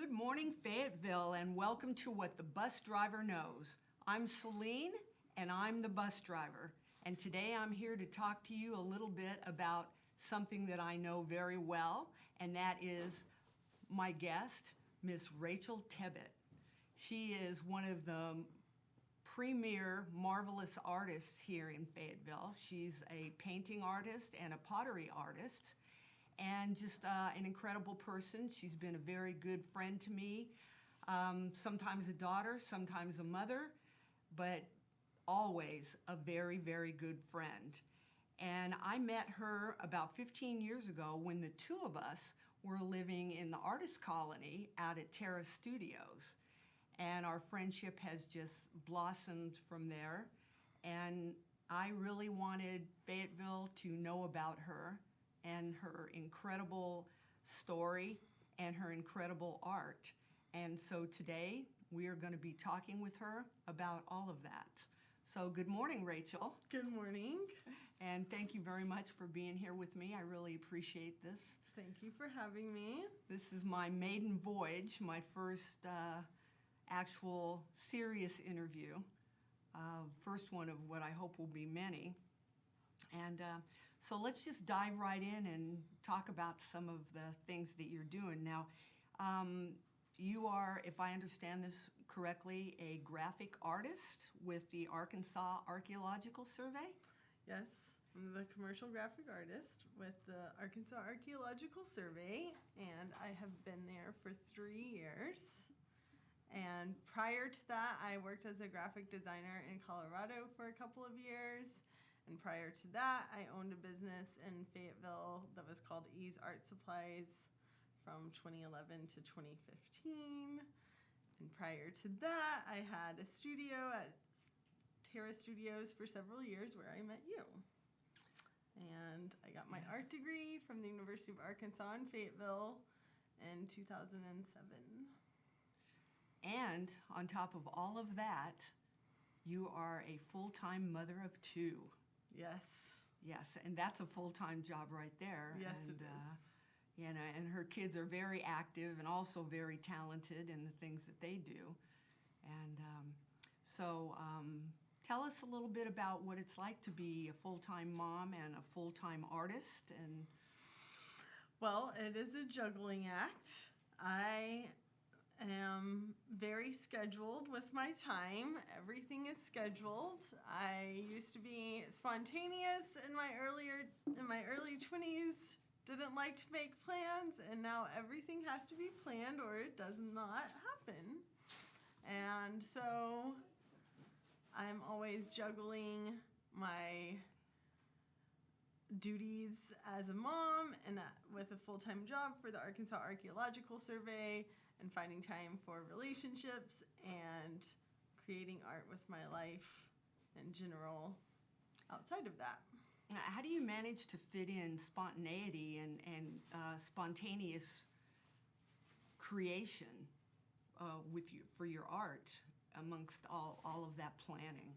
Good morning, Fayetteville, and welcome to What the Bus Driver Knows. I'm Celine, and I'm the bus driver. And today I'm here to talk to you a little bit about something that I know very well, and that is my guest, Miss Rachel Tebbett. She is one of the premier marvelous artists here in Fayetteville. She's a painting artist and a pottery artist, and just an incredible person. She's been a very good friend to me, sometimes a daughter, sometimes a mother, but always a very, very good friend. And I met her about 15 years ago when the two of us were living in the artist colony out at Terra Studios. And our friendship has just blossomed from there. And I really wanted Fayetteville to know about her and her incredible story and her incredible art. And so today we are going to be talking with her about all of that. So good morning, Rachel. Good morning. And thank you very much for being here with me. I really appreciate this. Thank you for having me. This is my maiden voyage, my first actual serious interview, first one of what I hope will be many. And so let's just dive right in and talk about some of the things that you're doing. Now, you are, if I understand this correctly, a graphic artist with the Arkansas Archaeological Survey? Yes, I'm the commercial graphic artist with the Arkansas Archaeological Survey, and I have been there for 3 years. And prior to that, I worked as a graphic designer in Colorado for a couple of years. And prior to that, I owned a business in Fayetteville that was called Ease Art Supplies from 2011 to 2015. And prior to that, I had a studio at Terra Studios for several years where I met you. And I got my art degree from the University of Arkansas in Fayetteville in 2007. And on top of all of that, you are a full-time mother of 2. Yes. Yes, and that's a full-time job right there. Yes, and, it is. You know, and her kids are very active and also very talented in the things that they do. And so tell us a little bit about what it's like to be a full-time mom and a full-time artist. And well, it is a juggling act. I am very scheduled with my time. Everything is scheduled. I used to be spontaneous in my early 20s, didn't like to make plans, and now everything has to be planned or it does not happen. And so I'm always juggling my duties as a mom and with a full-time job for the Arkansas Archaeological Survey, and finding time for relationships and creating art with my life in general outside of that. how do you manage to fit in spontaneity and spontaneous creation with you for your art amongst all of that planning?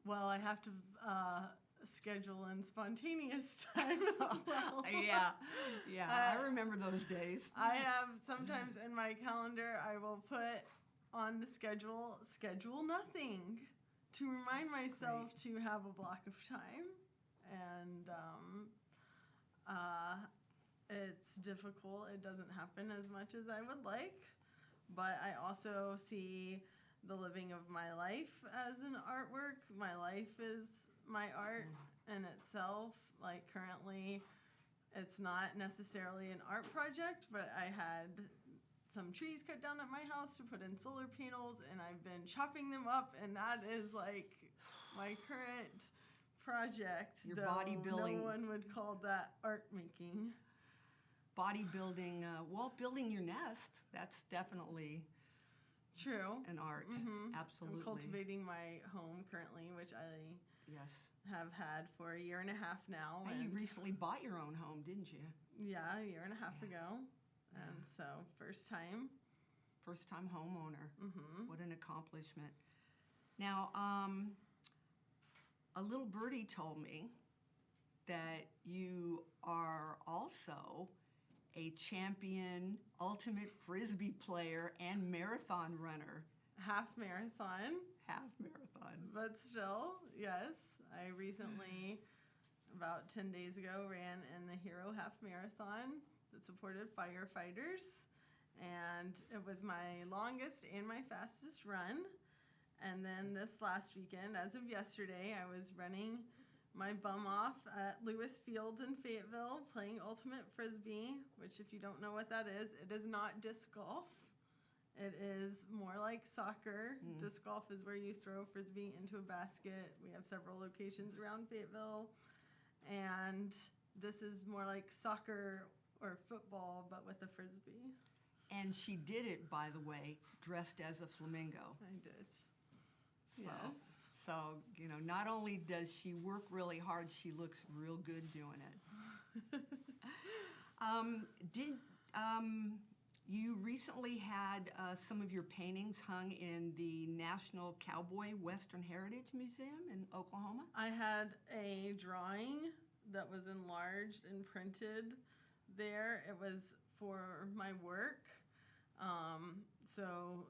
Well, I have to schedule in spontaneous time as well. Yeah, I remember those days. I have sometimes in my calendar, I will put on the schedule nothing to remind myself to have a block of time. And it's difficult. It doesn't happen as much as I would like. But I also see the living of my life as an artwork. My life is my art in itself. Like currently, it's not necessarily an art project, but I had some trees cut down at my house to put in solar panels, and I've been chopping them up, and that is like my current project. Your bodybuilding. No one would call that art making. Bodybuilding, well, building your nest, that's definitely True. an art. Mm-hmm. Absolutely. I'm cultivating my home currently, which I Yes. have had for a year and a half now. Hey, you and recently bought your own home, didn't you? yeah, a year and a half ago. And so, first time. First-time homeowner. Mm-hmm. What an accomplishment. Now, a little birdie told me that you are also a champion ultimate Frisbee player and marathon runner. Half marathon, But still, yes. I recently, about 10 days ago, ran in the Hero Half Marathon that supported firefighters. And it was my longest and my fastest run. And then this last weekend, as of yesterday, I was running my bum off at Lewis Field in Fayetteville playing ultimate Frisbee, which if you don't know what that is, it is not disc golf. It is more like soccer. Disc golf is where you throw a Frisbee into a basket. We have several locations around Fayetteville. And this is more like soccer or football, but with a Frisbee. And she did it, by the way, dressed as a flamingo. I did. So, Yes. So, not only does she work really hard, she looks real good doing it. You recently had some of your paintings hung in the National Cowboy Western Heritage Museum in Oklahoma? I had a drawing that was enlarged and printed there. It was for my work. So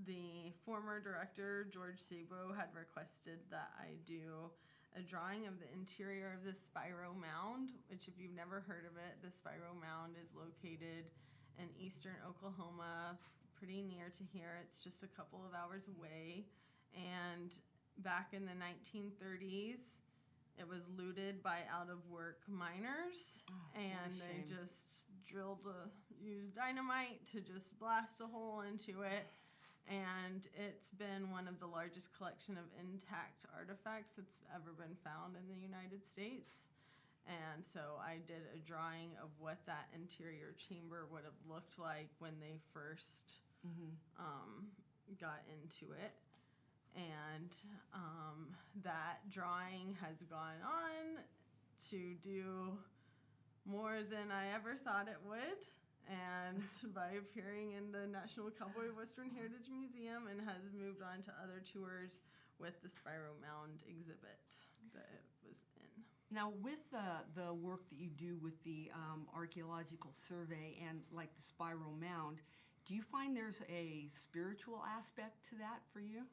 the former director, George Sabo, had requested that I do a drawing of the interior of the Spiro Mound, which if you've never heard of it, the Spiro Mound is located in eastern Oklahoma, pretty near to here. It's just a couple of hours away. And back in the 1930s, it was looted by out-of-work miners, and they just used dynamite to just blast a hole into it. And it's been one of the largest collection of intact artifacts that's ever been found in the United States. And so I did a drawing of what that interior chamber would have looked like when they first got into it. And that drawing has gone on to do more than I ever thought it would. And by appearing in the National Cowboy Western Heritage Museum, and has moved on to other tours with the Spiro Mound exhibit that it was in. Now, with the work that you do with the archaeological survey and like the Spiro Mound, do you find there's a spiritual aspect to that for you?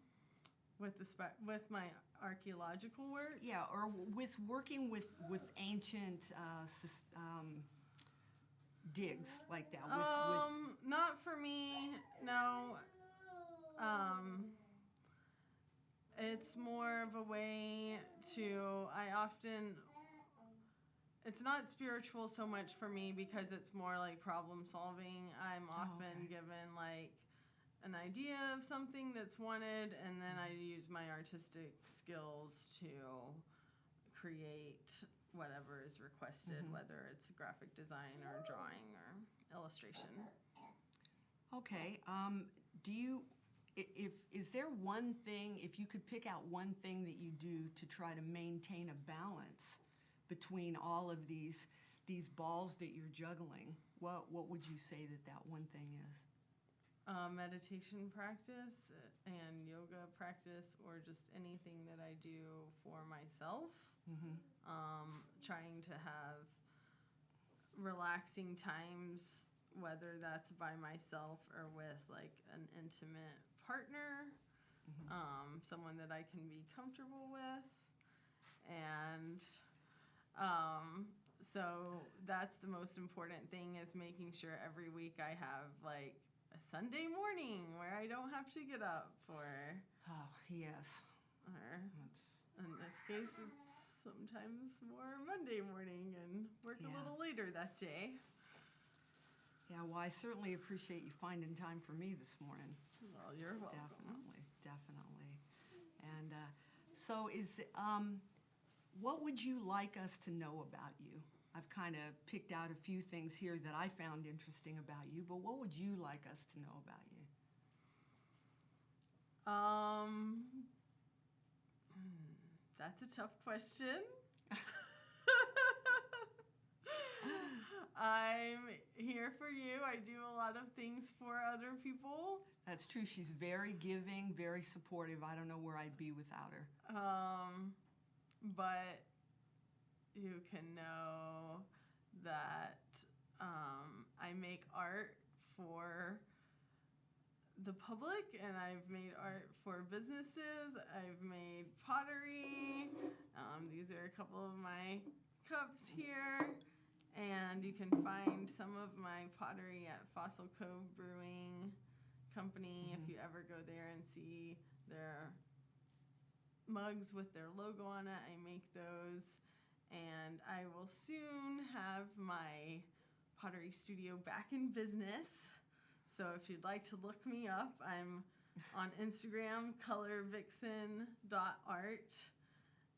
With my archaeological work? Yeah, or with working with ancient digs like that. Not for me, no. It's more of a way to, it's not spiritual so much for me because it's more like problem solving. I'm often given like an idea of something that's wanted, and then I use my artistic skills to create whatever is requested, whether it's graphic design or drawing or illustration. Okay. Is there one thing, if you could pick out one thing that you do to try to maintain a balance between all of these balls that you're juggling, what would you say that one thing is? Meditation practice and yoga practice, or just anything that I do for myself. Trying to have relaxing times, whether that's by myself or with like an intimate partner, someone that I can be comfortable with. And so that's the most important thing, is making sure every week I have like a Sunday morning where I don't have to get up for. Oh, yes. Or in this case, it's sometimes more Monday morning and work a little later that day. Yeah, well, I certainly appreciate you finding time for me this morning. Well, you're welcome. Definitely. And so what would you like us to know about you? I've kind of picked out a few things here that I found interesting about you, but what would you like us to know about you? That's a tough question. I'm here for you. I do a lot of things for other people. That's true. She's very giving, very supportive. I don't know where I'd be without her. But you can know that I make art for the public, and I've made art for businesses. I've made pottery. These are a couple of my cups here. And you can find some of my pottery at Fossil Cove Brewing Company if you ever go there and see their mugs with their logo on it. I make those. And I will soon have my pottery studio back in business. So if you'd like to look me up, I'm on Instagram, colorvixen.art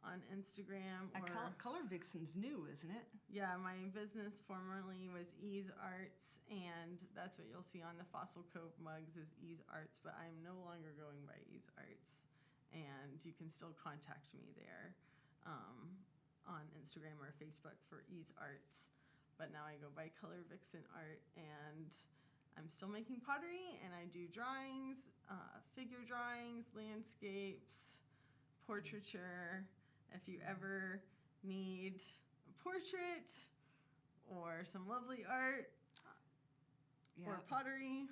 on Instagram. Color Vixen's new, isn't it? Yeah, my business formerly was Ease Arts, and that's what you'll see on the Fossil Cove mugs is Ease Arts, but I'm no longer going by Ease Arts. And you can still contact me there on Instagram or Facebook for Ease Arts. But now I go by Color Vixen Art, and I'm still making pottery, and I do drawings, figure drawings, landscapes, portraiture. If you ever need a portrait or some lovely art or pottery,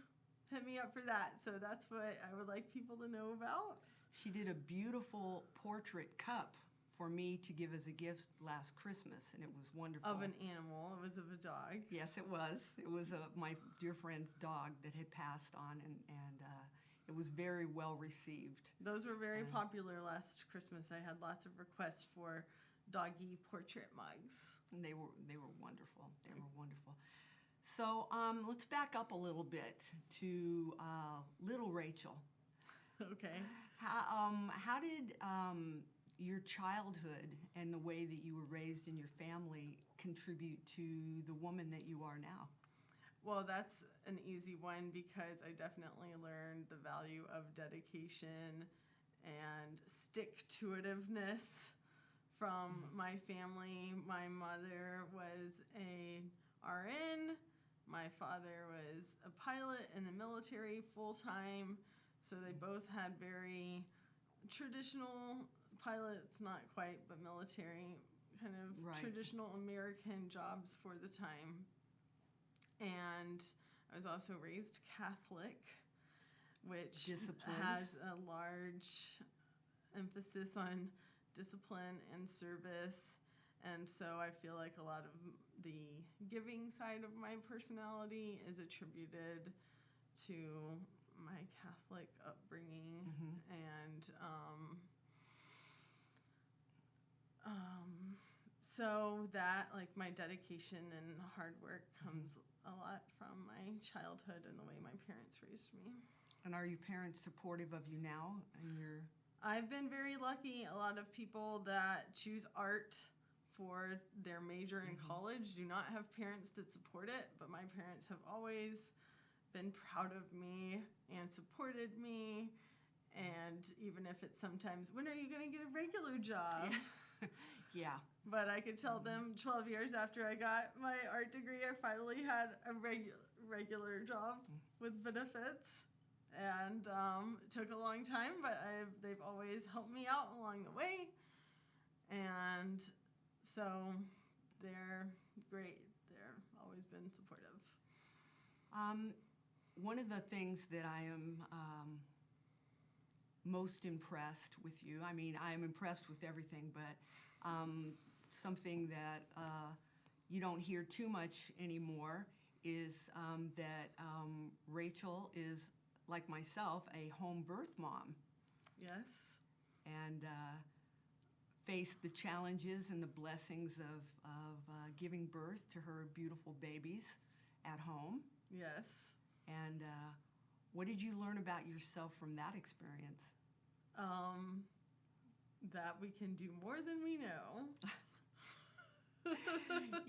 hit me up for that. So that's what I would like people to know about. She did a beautiful portrait cup for me to give as a gift last Christmas, and it was wonderful. Of an animal. It was of a dog. Yes, it was. It was my dear friend's dog that had passed on, and it was very well received. Those were very popular last Christmas. I had lots of requests for doggy portrait mugs. And they were wonderful. They were wonderful. So let's back up a little bit to little Rachel. Okay. How did your childhood and the way that you were raised in your family contribute to the woman that you are now? Well, that's an easy one because I definitely learned the value of dedication and stick-to-itiveness from my family. My mother was a RN. My father was a pilot in the military full-time. So they both had very traditional pilots, not quite, but military, kind of traditional American jobs for the time. And I was also raised Catholic, which has a large emphasis on discipline and service. And so I feel like a lot of the giving side of my personality is attributed to my Catholic upbringing. And so that, like, my dedication and hard work comes a lot from my childhood and the way my parents raised me. And are your parents supportive of you now? I've been very lucky. A lot of people that choose art for their major in college do not have parents that support it, but my parents have always been proud of me and supported me. And even if it's sometimes, when are you going to get a regular job? Yeah. But I could tell them 12 years after I got my art degree, I finally had a regular job with benefits. And it took a long time, but they've always helped me out along the way. And so they're great. They're always been supportive. One of the things that I am most impressed with you, I mean, I am impressed with everything, but something that you don't hear too much anymore is that Rachel is, like myself, a home birth mom. Yes. And faced the challenges and the blessings of giving birth to her beautiful babies at home. Yes. And what did you learn about yourself from that experience? That we can do more than we know.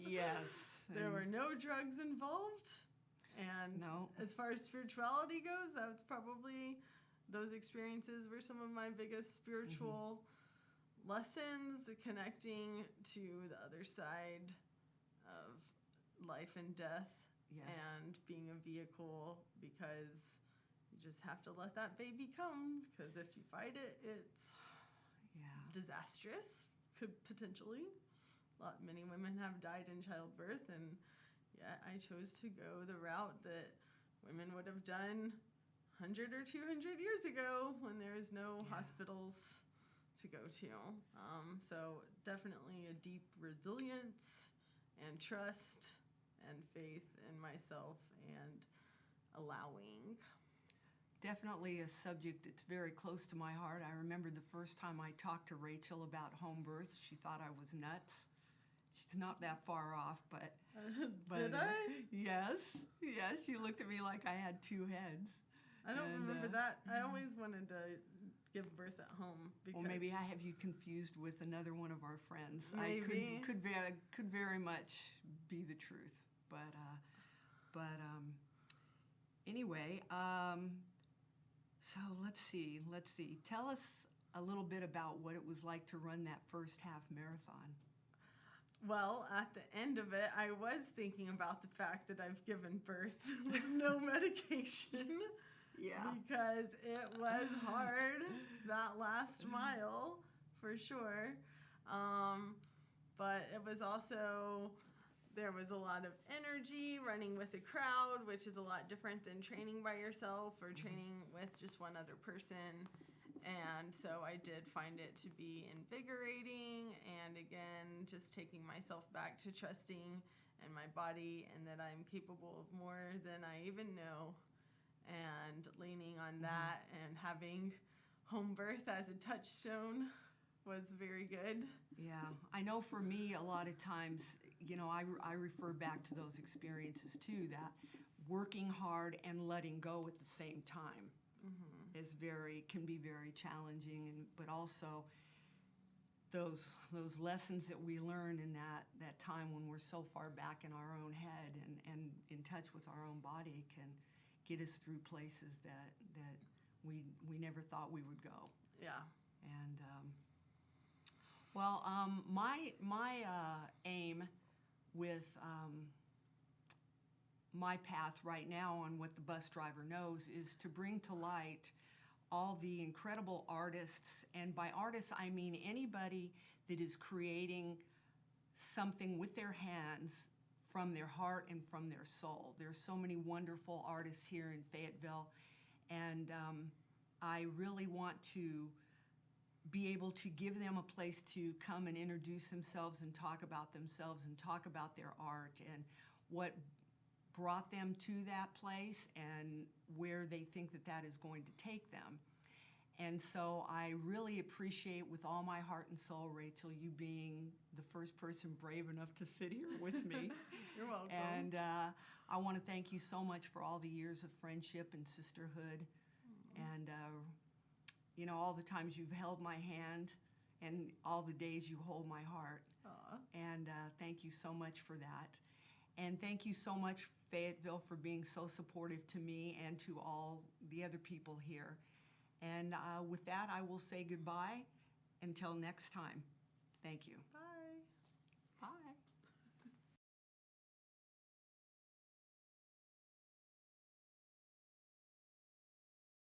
Yes. There were no drugs involved. And as far as spirituality goes, that's probably, those experiences were some of my biggest spiritual lessons, connecting to the other side of life and death. Yes. And being a vehicle, because you just have to let that baby come, because if you fight it, it's disastrous, could potentially. Many women have died in childbirth, and Yet I chose to go the route that women would have done 100 or 200 years ago when there was no hospitals to go to. So definitely a deep resilience and trust and faith in myself and allowing. Definitely a subject that's very close to my heart. I remember the first time I talked to Rachel about home birth, she thought I was nuts. She's not that far off, but Did I? Yes, you looked at me like I had two heads. I don't remember that. I always wanted to give birth at home. Because Well, maybe I have you confused with another one of our friends. Maybe. Could very much be the truth, but anyway. So let's see. Tell us a little bit about what it was like to run that first half marathon. Well, at the end of it, I was thinking about the fact that I've given birth with no medication. Yeah. Because it was hard, that last mile, for sure. But it was also, there was a lot of energy running with a crowd, which is a lot different than training by yourself or training with just one other person. And so I did find it to be invigorating, and again, just taking myself back to trusting in my body and that I'm capable of more than I even know, and leaning on that and having home birth as a touchstone was very good. Yeah, I know for me, a lot of times, I refer back to those experiences too, that working hard and letting go at the same time can be very challenging, but also those lessons that we learn in that time when we're so far back in our own head and in touch with our own body can get us through places that we never thought we would go. Yeah. And my aim with my path right now on What the Bus Driver Knows is to bring to light all the incredible artists, and by artists I mean anybody that is creating something with their hands from their heart and from their soul. There's so many wonderful artists here in Fayetteville, and I really want to be able to give them a place to come and introduce themselves and talk about themselves and talk about their art and what brought them to that place and where they think that is going to take them. And so I really appreciate with all my heart and soul, Rachel, you being the first person brave enough to sit here with me. You're welcome. And I want to thank you so much for all the years of friendship and sisterhood, and all the times you've held my hand and all the days you hold my heart. Aw. And thank you so much for that. And thank you so much, Fayetteville, for being so supportive to me and to all the other people here. And with that, I will say goodbye until next time. Thank you. Bye. Bye.